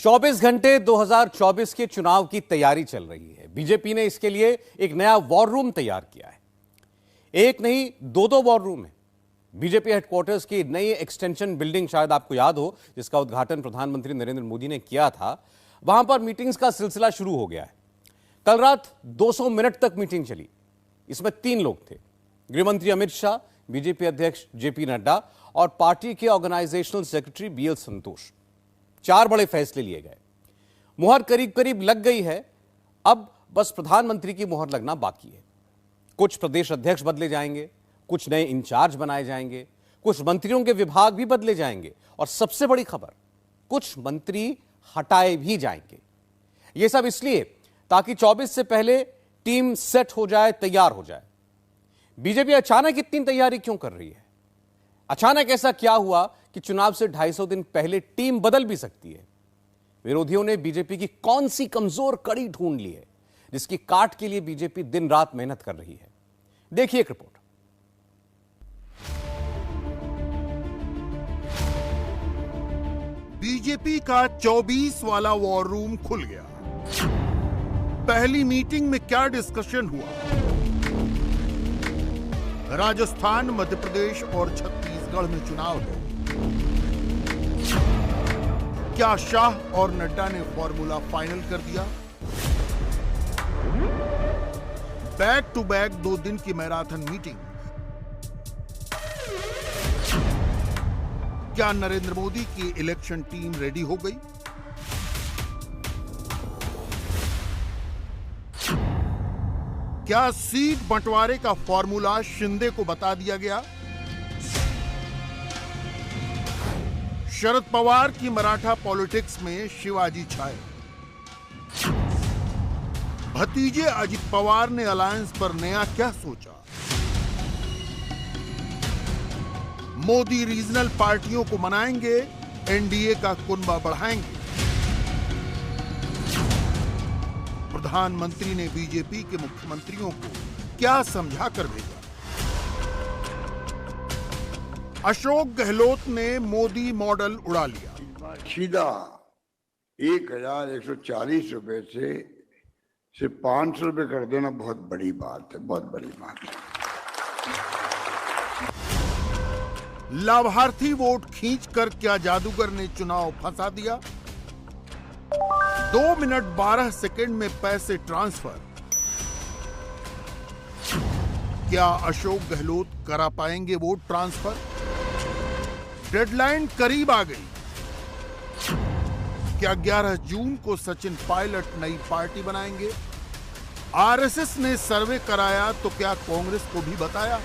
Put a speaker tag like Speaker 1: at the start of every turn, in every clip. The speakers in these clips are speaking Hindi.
Speaker 1: 24 घंटे 2024 के चुनाव की तैयारी चल रही है। बीजेपी ने इसके लिए एक नया वॉर रूम तैयार किया है। एक नहीं, दो वॉर रूम है। बीजेपी हेडक्वार्टर्स की नई एक्सटेंशन बिल्डिंग, शायद आपको याद हो, जिसका उद्घाटन प्रधानमंत्री नरेंद्र मोदी ने किया था, वहां पर मीटिंग्स का सिलसिला शुरू हो गया है। कल रात 200 मिनट तक मीटिंग चली। इसमें 3 लोग थे: गृहमंत्री अमित शाह, बीजेपी अध्यक्ष जेपी नड्डा और पार्टी के ऑर्गेनाइजेशनल सेक्रेटरी बीएल संतोष। 4 बड़े फैसले लिए गए। मुहर करीब करीब लग गई है। अब बस प्रधानमंत्री की मुहर लगना बाकी है। कुछ प्रदेश अध्यक्ष बदले जाएंगे, कुछ नए इंचार्ज बनाए जाएंगे, कुछ मंत्रियों के विभाग भी बदले जाएंगे और सबसे बड़ी खबर, कुछ मंत्री हटाए भी जाएंगे। यह सब इसलिए ताकि 24 से पहले टीम सेट हो जाए, तैयार हो जाए। बीजेपी अचानक इतनी तैयारी क्यों कर रही है? अचानक ऐसा क्या हुआ कि चुनाव से 250 दिन पहले टीम बदल भी सकती है? विरोधियों ने बीजेपी की कौन सी कमजोर कड़ी ढूंढ ली है, जिसकी काट के लिए बीजेपी दिन रात मेहनत कर रही है? देखिए एक रिपोर्ट।
Speaker 2: बीजेपी का 24 वाला वॉर रूम खुल गया। पहली मीटिंग में क्या डिस्कशन हुआ? राजस्थान, मध्य प्रदेश और छत्तीसगढ़ में चुनाव है। क्या शाह और नड्डा ने फॉर्मूला फाइनल कर दिया? बैक टू बैक 2 दिन की मैराथन मीटिंग। क्या नरेंद्र मोदी की इलेक्शन टीम रेडी हो गई? क्या सीट बंटवारे का फॉर्मूला शिंदे को बता दिया गया? शरद पवार की मराठा पॉलिटिक्स में शिवाजी छाए। भतीजे अजित पवार ने अलायंस पर नया क्या सोचा? मोदी रीजनल पार्टियों को मनाएंगे, एनडीए का कुनबा बढ़ाएंगे। प्रधानमंत्री ने बीजेपी के मुख्यमंत्रियों को क्या समझा कर भेजा? अशोक गहलोत ने मोदी मॉडल उड़ा लिया।
Speaker 3: सीधा 1140 रुपए से सिर्फ 500 रुपए कर देना बहुत बड़ी बात है, बहुत बड़ी बात है।
Speaker 2: लाभार्थी वोट खींचकर क्या जादूगर ने चुनाव फंसा दिया? 2 मिनट 12 सेकंड में पैसे ट्रांसफर। क्या अशोक गहलोत करा पाएंगे वोट ट्रांसफर? डेडलाइन करीब आ गई। क्या 11 जून को सचिन पायलट नई पार्टी बनाएंगे? आरएसएस ने सर्वे कराया तो क्या कांग्रेस को भी बताया?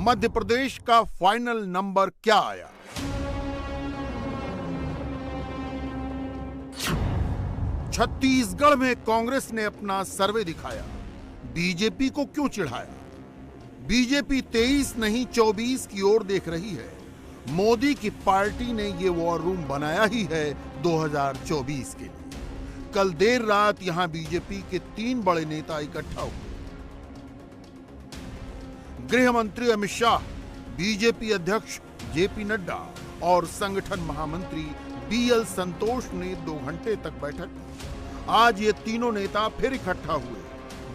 Speaker 2: मध्य प्रदेश का फाइनल नंबर क्या आया? छत्तीसगढ़ में कांग्रेस ने अपना सर्वे दिखाया। बीजेपी को क्यों चिढ़ाया? बीजेपी 23 नहीं 24 की ओर देख रही है। मोदी की पार्टी ने ये वॉर रूम बनाया ही है 2024 के लिए। कल देर रात यहां बीजेपी के 3 बड़े नेता इकट्ठा हुए। गृह मंत्री अमित शाह, बीजेपी अध्यक्ष जेपी नड्डा और संगठन महामंत्री बीएल संतोष ने 2 घंटे तक बैठक की। आज ये तीनों नेता फिर इकट्ठा हुए।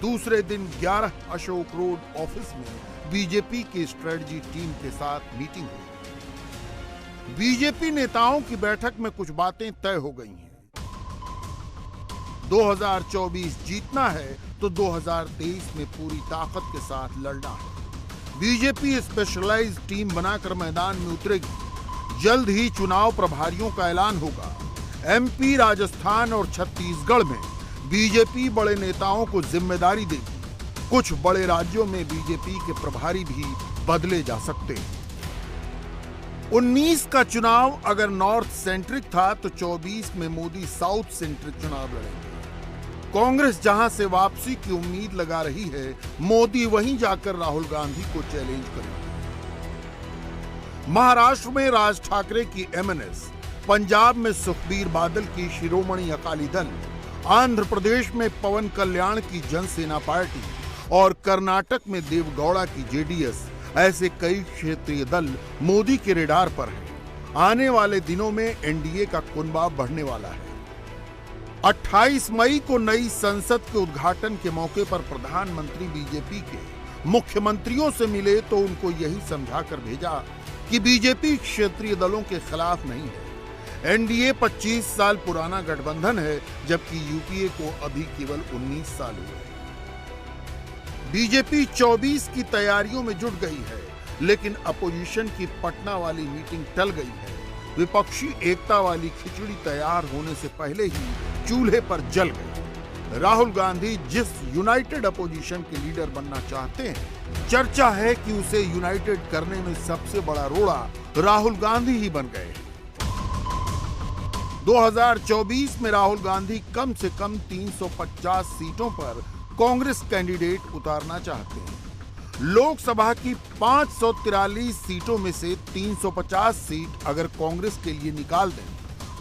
Speaker 2: दूसरे दिन 11 अशोक रोड ऑफिस में बीजेपी की स्ट्रेटजी टीम के साथ मीटिंग हुई। बीजेपी नेताओं की बैठक में कुछ बातें तय हो गई हैं। 2024 जीतना है तो 2023 में पूरी ताकत के साथ लड़ना है। बीजेपी स्पेशलाइज्ड टीम बनाकर मैदान में उतरेगी। जल्द ही चुनाव प्रभारियों का ऐलान होगा। एमपी, राजस्थान और छत्तीसगढ़ में बीजेपी बड़े नेताओं को जिम्मेदारी देगी। कुछ बड़े राज्यों में बीजेपी के प्रभारी भी बदले जा सकते हैं। 19 का चुनाव अगर नॉर्थ सेंट्रिक था तो 24 में मोदी साउथ सेंट्रिक चुनाव लड़ेंगे। कांग्रेस जहां से वापसी की उम्मीद लगा रही है, मोदी वहीं जाकर राहुल गांधी को चैलेंज करेंगे। महाराष्ट्र में राज ठाकरे की एमएनएस, पंजाब में सुखबीर बादल की शिरोमणि अकाली दल, आंध्र प्रदेश में पवन कल्याण की जनसेना पार्टी और कर्नाटक में देवगौड़ा की जेडीएस, ऐसे कई क्षेत्रीय दल मोदी के रेडार पर हैं। आने वाले दिनों में एनडीए का कुनबा बढ़ने वाला है। 28 मई को नई संसद के उद्घाटन के मौके पर प्रधानमंत्री बीजेपी के मुख्यमंत्रियों से मिले तो उनको यही समझाकर भेजा कि बीजेपी क्षेत्रीय दलों के खिलाफ नहीं है। एनडीए 25 साल पुराना गठबंधन है, जबकि यूपीए को अभी केवल 19 साल हुए। बीजेपी 24 की तैयारियों में जुट गई है, लेकिन अपोजिशन की पटना वाली मीटिंग टल गई है। विपक्षी एकता वाली खिचड़ी तैयार होने से पहले ही चूल्हे पर जल गई। राहुल गांधी जिस यूनाइटेड अपोजिशन के लीडर बनना चाहते हैं, चर्चा है कि उसे यूनाइटेड करने में सबसे बड़ा रोड़ा राहुल गांधी ही बन गए। 2024 में राहुल गांधी कम से कम 350 सीटों पर कांग्रेस कैंडिडेट उतारना चाहते हैं। लोकसभा की 543 सीटों में से 350 सीट अगर कांग्रेस के लिए निकाल दें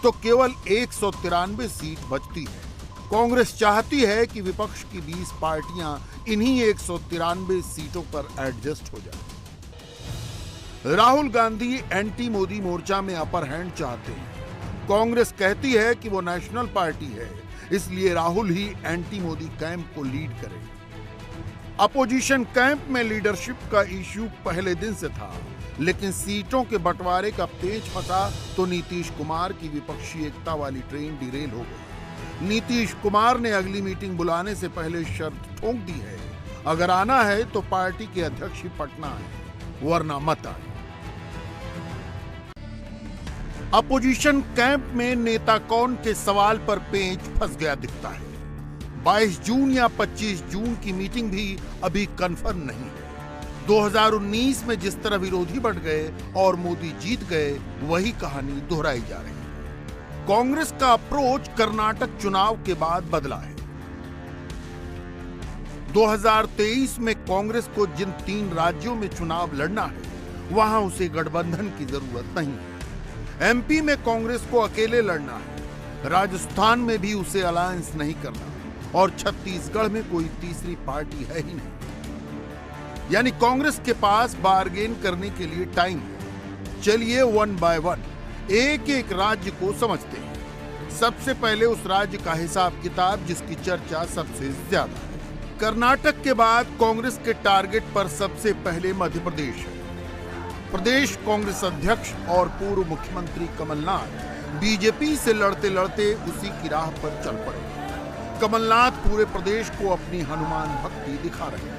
Speaker 2: तो केवल 193 सीट बचती है। कांग्रेस चाहती है कि विपक्ष की 20 पार्टियां इन्हीं 193 सीटों पर एडजस्ट हो जाए। राहुल गांधी एंटी मोदी मोर्चा में अपर हैंड चाहते हैं। कांग्रेस कहती है कि वो नेशनल पार्टी है, इसलिए राहुल ही एंटी मोदी कैंप को लीड करे। अपोजिशन कैंप में लीडरशिप का इश्यू पहले दिन से था, लेकिन सीटों के बंटवारे का पेच फंसा तो नीतीश कुमार की विपक्षी एकता वाली ट्रेन डिरेल हो गई। नीतीश कुमार ने अगली मीटिंग बुलाने से पहले शर्त ठोक दी है, अगर आना है तो पार्टी के अध्यक्ष ही पटना आए, वरना मत आए। अपोजिशन कैंप में नेता कौन के सवाल पर पेच फंस गया दिखता है। 22 जून या 25 जून की मीटिंग भी अभी कंफर्म नहीं है। 2019 में जिस तरह विरोधी बढ़ गए और मोदी जीत गए, वही कहानी दोहराई जा रही है। कांग्रेस का अप्रोच कर्नाटक चुनाव के बाद बदला है। 2023 में कांग्रेस को जिन 3 राज्यों में चुनाव लड़ना है, वहां उसे गठबंधन की जरूरत नहीं है। एमपी में कांग्रेस को अकेले लड़ना है, राजस्थान में भी उसे अलायंस नहीं करना, और छत्तीसगढ़ में कोई तीसरी पार्टी है ही नहीं। यानी कांग्रेस के पास बार्गेन करने के लिए टाइम है। चलिए वन बाय वन एक एक राज्य को समझते हैं। सबसे पहले उस राज्य का हिसाब किताब जिसकी चर्चा सबसे ज्यादा है। कर्नाटक के बाद कांग्रेस के टारगेट पर सबसे पहले मध्य प्रदेश है। प्रदेश कांग्रेस अध्यक्ष और पूर्व मुख्यमंत्री कमलनाथ बीजेपी से लड़ते लड़ते उसी की राह पर चल पड़े। कमलनाथ पूरे प्रदेश को अपनी हनुमान भक्ति दिखा रहे हैं।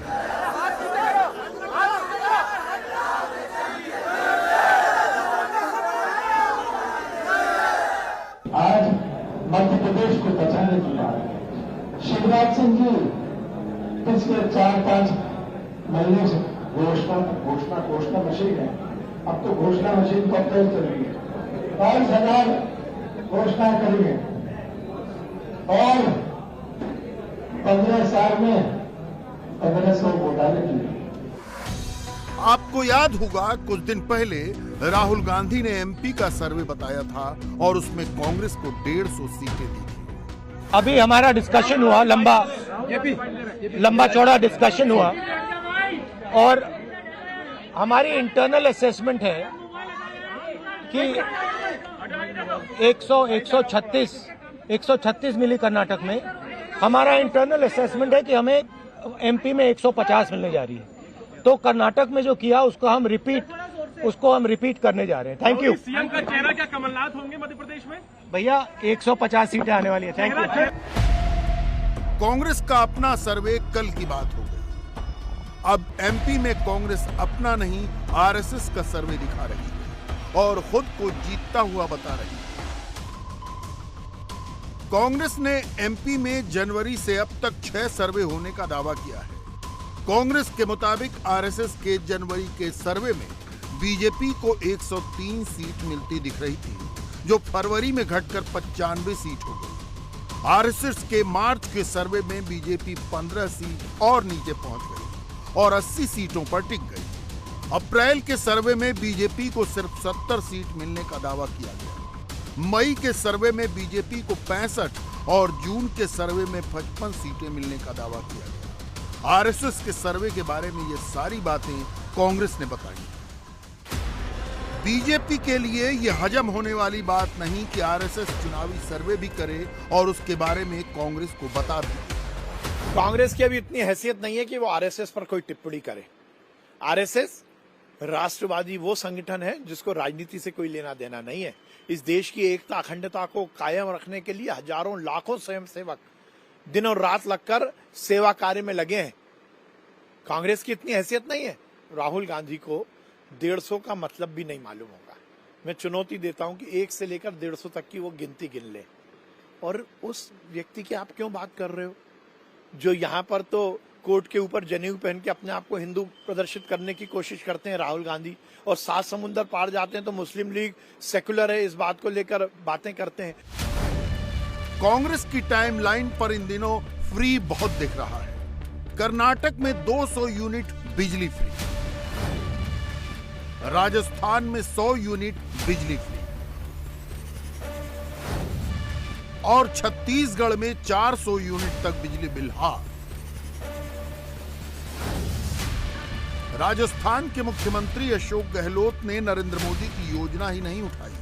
Speaker 4: आज मध्य प्रदेश को बचाने की बात शिवराज सिंह जी पिछले 4-5 महीने से घोषणा मशीन है। अब तो घोषणा मशीन कब तक चलेगी? 22,000 घोषणा करेंगे और 15 साल में 1500 घोटाले किए।
Speaker 2: आपको याद होगा कुछ दिन पहले राहुल गांधी ने एमपी का सर्वे बताया था और उसमें कांग्रेस को 150 सीटें दी थी।
Speaker 5: अभी हमारा डिस्कशन हुआ, लंबा चौड़ा डिस्कशन हुआ और हमारी इंटरनल असेसमेंट है कि 136 मिली कर्नाटक में। हमारा इंटरनल असेसमेंट है कि हमें एमपी में 150 मिलने जा रही है। तो कर्नाटक में जो किया उसको हम रिपीट करने जा रहे हैं। Thank you.
Speaker 6: सीएम का चेहरा क्या कमलनाथ होंगे मध्य प्रदेश में?
Speaker 5: भैया 150 सीटें आने वाली है। Thank you.
Speaker 2: कांग्रेस का अपना सर्वे कल की बात हो गई। अब एमपी में कांग्रेस अपना नहीं आरएसएस का सर्वे दिखा रही है और खुद को जीतता हुआ बता रही है। कांग्रेस ने एमपी में जनवरी से अब तक 6 सर्वे होने का दावा किया है। कांग्रेस के मुताबिक आरएसएस के जनवरी के सर्वे में बीजेपी को 103 सीट मिलती दिख रही थी, जो फरवरी में घटकर 95 सीट हो गई। आरएसएस के मार्च के सर्वे में बीजेपी 15 सीट और नीचे पहुंच गई और 80 सीटों पर टिक गई। अप्रैल के सर्वे में बीजेपी को सिर्फ 70 सीट मिलने का दावा किया गया। मई के सर्वे में बीजेपी को 65 और जून के सर्वे में 55 सीटें मिलने का दावा किया गया। आरएसएस के सर्वे के बारे में ये सारी बातें कांग्रेस ने बताई। बीजेपी के लिए यह हजम होने वाली बात नहीं कि आरएसएस चुनावी सर्वे भी करे और उसके बारे में कांग्रेस को बता दे।
Speaker 7: कांग्रेस की अभी इतनी हैसियत नहीं है कि वो आरएसएस पर कोई टिप्पणी करे। आरएसएस राष्ट्रवादी वो संगठन है जिसको राजनीति से कोई लेना देना नहीं है। इस देश की एकता अखंडता को कायम रखने के लिए हजारों लाखों स्वयंसेवक दिनों रात लगकर सेवा कार्य में लगे हैं। कांग्रेस की इतनी हैसियत नहीं है। राहुल गांधी को 150 का मतलब भी नहीं मालूम होगा। मैं चुनौती देता हूं कि 1 से लेकर 150 तक की वो गिनती गिन ले। और उस व्यक्ति की आप क्यों बात कर रहे हो जो यहां पर तो कोर्ट के ऊपर जनेऊ पहन के अपने आप को हिंदू प्रदर्शित करने की कोशिश करते हैं राहुल गांधी, और 7 समुंदर पार जाते हैं तो मुस्लिम लीग सेक्युलर है इस बात को लेकर बातें करते हैं।
Speaker 2: कांग्रेस की टाइमलाइन पर इन दिनों फ्री बहुत दिख रहा है। कर्नाटक में 200 यूनिट बिजली फ्री, राजस्थान में 100 यूनिट बिजली फ्री और छत्तीसगढ़ में 400 यूनिट तक बिजली बिल हाफ। राजस्थान के मुख्यमंत्री अशोक गहलोत ने नरेंद्र मोदी की योजना ही नहीं उठाई,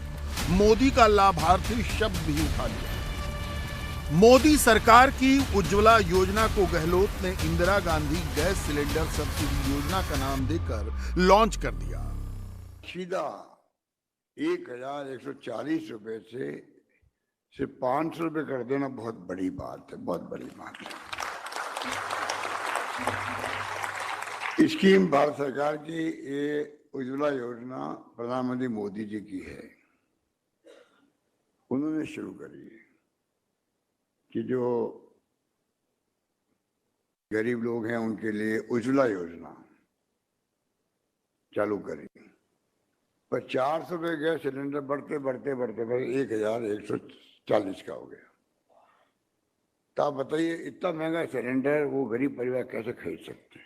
Speaker 2: मोदी का लाभार्थी शब्द भी उठा लिया। मोदी सरकार की उज्ज्वला योजना को गहलोत ने Indira Gandhi gas cylinder subsidy योजना का नाम देकर लॉन्च कर दिया।
Speaker 3: सीधा 1140 रुपए से सिर्फ 500 रुपए कर देना बहुत बड़ी बात है, बहुत बड़ी बात है। स्कीम भारत सरकार की, ये उज्ज्वला योजना प्रधानमंत्री मोदी जी की है। उन्होंने शुरू करी है कि जो गरीब लोग हैं उनके लिए उज्ज्वला योजना चालू करी। पर 400 रुपये गैस सिलेंडर बढ़ते बढ़ते बढ़ते बढ़ते 1140 का हो गया। तो आप बताइए इतना महंगा सिलेंडर वो गरीब परिवार कैसे खरीद सकते हैं?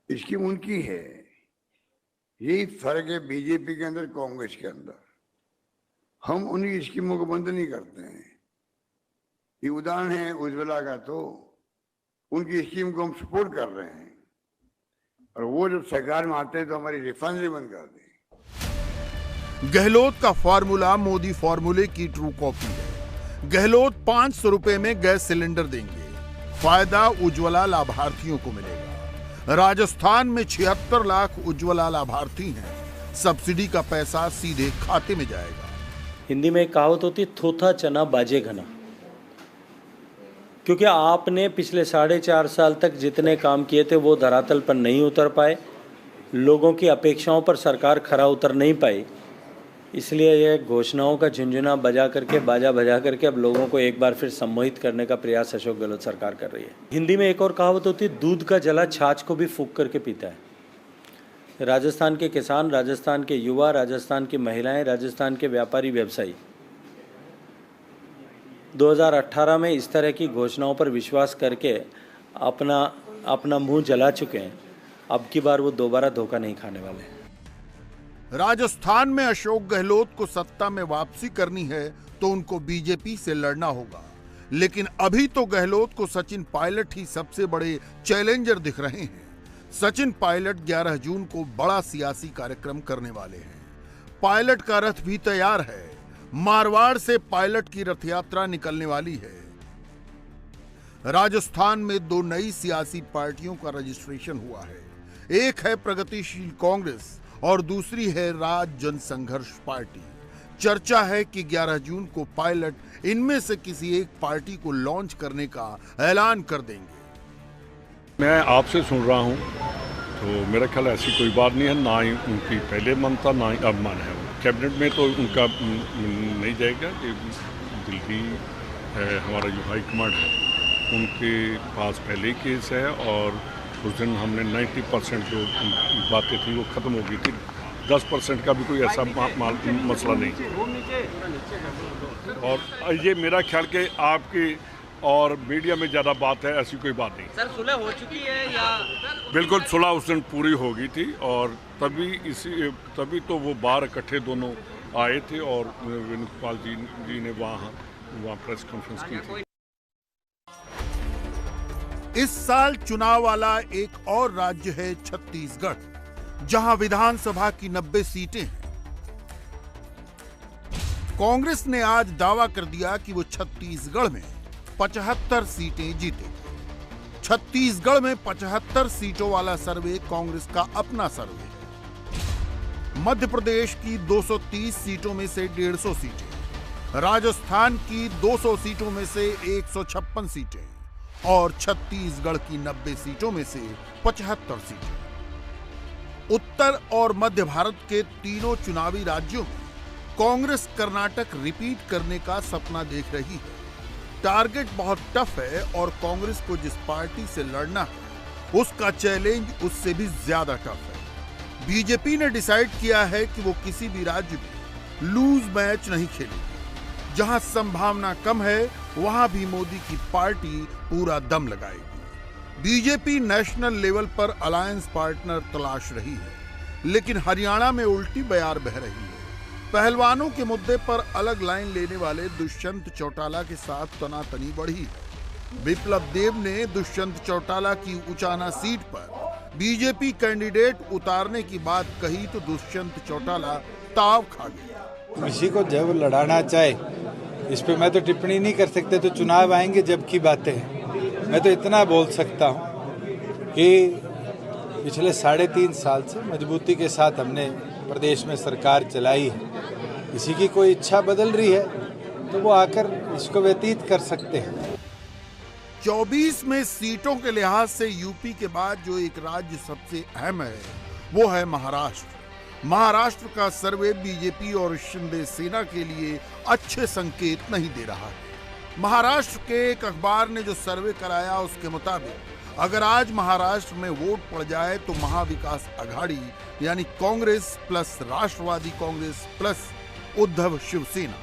Speaker 3: स्कीम उनकी है। यही फर्क है बीजेपी के अंदर कांग्रेस के अंदर। हम उन्हीं स्कीमों को बंद नहीं करते हैं। ये उदाहरण है उज्ज्वला का, तो उनकी स्कीम को हम सपोर्ट कर रहे हैं और वो जब सरकार में आते हैं तो हमारी रिफंड भी बंद कर दें।
Speaker 2: गहलोत का फॉर्मूला मोदी फॉर्मूले की ट्रू कॉपी है। गहलोत 500 रुपए में गैस सिलेंडर देंगे, फायदा उज्ज्वला लाभार्थियों को मिलेगा। राजस्थान में 76 लाख उज्ज्वला लाभार्थी हैं, सब्सिडी का पैसा सीधे खाते में जाएगा।
Speaker 8: हिंदी में एक कहावत होती है, थोथा चना बाजे घना। क्योंकि आपने पिछले 4.5 साल तक जितने काम किए थे वो धरातल पर नहीं उतर पाए, लोगों की अपेक्षाओं पर सरकार खरा उतर नहीं पाई, इसलिए यह घोषणाओं का झुंझुना बाजा करके अब लोगों को एक बार फिर सम्मोहित करने का प्रयास अशोक गहलोत सरकार कर रही है। हिंदी में एक और कहावत होती है, दूध का जला छाछ को भी फूंक करके पीता है। राजस्थान के किसान, राजस्थान के युवा, राजस्थान की महिलाएं, राजस्थान के व्यापारी व्यवसायी 2018 में इस तरह की घोषणाओं पर विश्वास करके अपना मुंह जला चुके हैं। अब की बार वो दोबारा धोखा नहीं खाने वाले।
Speaker 2: राजस्थान में अशोक गहलोत को सत्ता में वापसी करनी है तो उनको बीजेपी से लड़ना होगा, लेकिन अभी तो गहलोत को सचिन पायलट ही सबसे बड़े चैलेंजर दिख रहे हैं। सचिन पायलट 11 जून को बड़ा सियासी कार्यक्रम करने वाले हैं। पायलट का रथ भी तैयार है। मारवाड़ से पायलट की रथ यात्रा निकलने वाली है। राजस्थान में 2 नई सियासी पार्टियों का रजिस्ट्रेशन हुआ है। एक है प्रगतिशील कांग्रेस और दूसरी है राज जनसंघर्ष पार्टी। चर्चा है कि 11 जून को पायलट इनमें से किसी एक पार्टी को लॉन्च करने का ऐलान कर देंगे।
Speaker 9: मैं आपसे सुन रहा हूं तो मेरा ख्याल ऐसी कोई बात नहीं है, ना ही उनकी पहले मन था ना ही अब मन है। कैबिनेट में तो उनका नहीं जाएगा कि दिल्ली हमारा जो हाई कमांड है उनके पास पहले ही केस है, और उस दिन हमने 90% जो बातें थी वो ख़त्म हो गई थी। 10% का भी कोई ऐसा मसला नहीं। और ये मेरा ख्याल कि आपकी और मीडिया में ज़्यादा बात है, ऐसी कोई बात नहीं।
Speaker 10: सर सुलह हो चुकी है या?
Speaker 9: बिल्कुल सुलह उस दिन पूरी हो गई थी, और तभी तो वो बाहर इकट्ठे दोनों आए थे और वेणुगोपाल जी ने वहाँ प्रेस कॉन्फ्रेंस की थी।
Speaker 2: इस साल चुनाव वाला एक और राज्य है छत्तीसगढ़। जहां विधानसभा की 90 सीटें हैं। कांग्रेस ने आज दावा कर दिया कि वो छत्तीसगढ़ में 75 सीटें जीतेगी। छत्तीसगढ़ में 75 सीटों वाला सर्वे कांग्रेस का अपना सर्वे है। मध्य प्रदेश की 230 सीटों में से 150 सीटें, राजस्थान की 200 सीटों में से 156 सीटें और छत्तीसगढ़ की 90 सीटों में से 75 सीटें। उत्तर और मध्य भारत के तीनों चुनावी राज्यों में कांग्रेस कर्नाटक रिपीट करने का सपना देख रही है। टारगेट बहुत टफ है और कांग्रेस को जिस पार्टी से लड़ना है उसका चैलेंज उससे भी ज्यादा टफ है। बीजेपी ने डिसाइड किया है कि वो किसी भी राज्य में लूज मैच नहीं खेलेगी। जहां संभावना कम है वहां भी मोदी की पार्टी पूरा दम लगाएगी। बीजेपी नेशनल लेवल पर अलायंस पार्टनर तलाश रही है, लेकिन हरियाणा में उल्टी बयार बह रही है। पहलवानों के मुद्दे पर अलग लाइन लेने वाले दुष्यंत चौटाला के साथ तनातनी बढ़ी। विप्लव देव ने दुष्यंत चौटाला की उचाना सीट पर बीजेपी कैंडिडेट उतारने की बात कही तो दुष्यंत चौटाला ताव खा गया।
Speaker 10: किसी को जब लड़ाना चाहे, इस पे मैं तो टिप्पणी नहीं कर सकते, तो चुनाव आएंगे जब की बातें हैं। मैं तो इतना बोल सकता हूँ कि पिछले 3.5 साल से मजबूती के साथ हमने प्रदेश में सरकार चलाई है। किसी की कोई इच्छा बदल रही है तो वो आकर इसको व्यतीत कर सकते हैं।
Speaker 2: 24 में सीटों के लिहाज से यूपी के बाद जो एक राज्य सबसे अहम है वो है महाराष्ट्र। महाराष्ट्र का सर्वे बीजेपी और शिंदे सेना के लिए अच्छे संकेत नहीं दे रहा है। महाराष्ट्र के एक अखबार ने जो सर्वे कराया उसके मुताबिक अगर आज महाराष्ट्र में वोट पड़ जाए तो महाविकास आघाड़ी यानी कांग्रेस प्लस राष्ट्रवादी कांग्रेस प्लस उद्धव शिवसेना,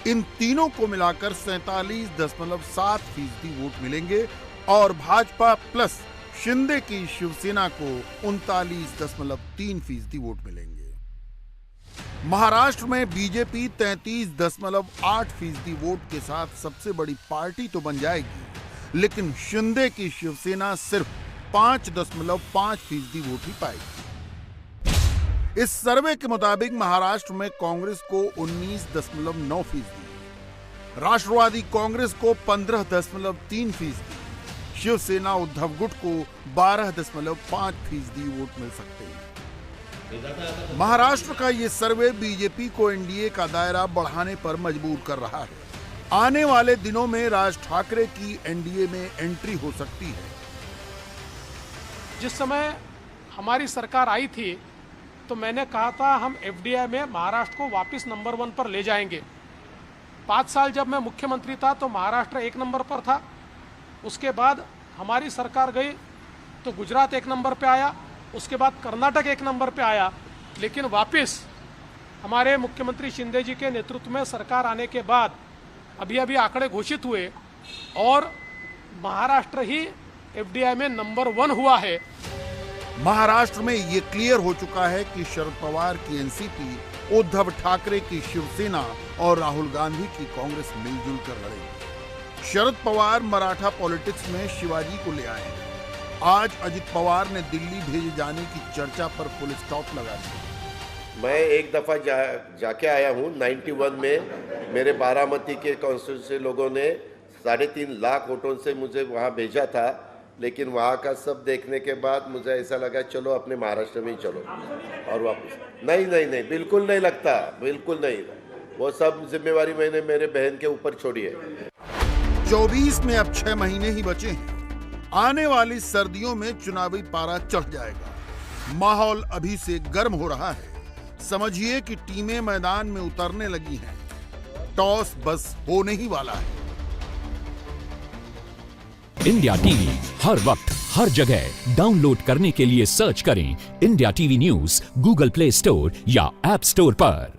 Speaker 2: इन तीनों को मिलाकर 47.7% वोट मिलेंगे और भाजपा प्लस शिंदे की शिवसेना को 39.3% वोट मिलेंगे। महाराष्ट्र में बीजेपी 33.8% वोट के साथ सबसे बड़ी पार्टी तो बन जाएगी, लेकिन शिंदे की शिवसेना सिर्फ 5.5% वोट ही पाएगी। इस सर्वे के मुताबिक महाराष्ट्र में कांग्रेस को 19.9%, राष्ट्रवादी कांग्रेस को 15.3%, शिवसेना उद्धव गुट को 12.5% वोट मिल सकते हैं। महाराष्ट्र का ये सर्वे बीजेपी को एनडीए का दायरा बढ़ाने पर मजबूर कर रहा है। आने वाले दिनों में राज ठाकरे की एनडीए में एंट्री हो सकती है।
Speaker 6: जिस समय हमारी सरकार आई थी तो मैंने कहा था हम एफडीआई में महाराष्ट्र को वापस नंबर 1 पर ले जाएंगे। 5 साल जब मैं मुख्यमंत्री था तो महाराष्ट्र 1 नंबर पर था। उसके बाद हमारी सरकार गई तो गुजरात 1 नंबर पे आया, उसके बाद कर्नाटक 1 नंबर पे आया। लेकिन वापस हमारे मुख्यमंत्री शिंदे जी के नेतृत्व में सरकार आने के बाद अभी आंकड़े घोषित हुए और महाराष्ट्र ही एफडीआई में नंबर 1 हुआ है।
Speaker 2: महाराष्ट्र में ये क्लियर हो चुका है कि शरद पवार की एनसीपी, उद्धव ठाकरे की शिवसेना और राहुल गांधी की कांग्रेस मिलजुल कर लड़ेगी। शरद पवार मराठा पॉलिटिक्स में शिवाजी को ले आए हैं। आज अजित पवार ने दिल्ली भेजे जाने की चर्चा पर फुल स्टॉप लगा दिया।
Speaker 11: मैं एक दफा जाके आया हूँ 91 में। मेरे बारामती के कॉन्स्टिट्यूंसी लोगों ने 3.5 लाख वोटों से मुझे वहाँ भेजा था, लेकिन वहाँ का सब देखने के बाद मुझे ऐसा लगा चलो अपने महाराष्ट्र में ही चलो और वापस। नहीं, बिल्कुल नहीं लगता, बिल्कुल नहीं। वो सब जिम्मेवारी मैंने मेरे बहन के ऊपर छोड़ी है।
Speaker 2: 24 में अब 6 महीने ही बचे हैं। आने वाली सर्दियों में चुनावी पारा चढ़ जाएगा। माहौल अभी से गर्म हो रहा है। समझिए कि टीमें मैदान में उतरने लगी हैं। टॉस बस होने ही वाला है।
Speaker 12: इंडिया टीवी हर वक्त हर जगह डाउनलोड करने के लिए सर्च करें India TV news Google play store या ऐप स्टोर पर।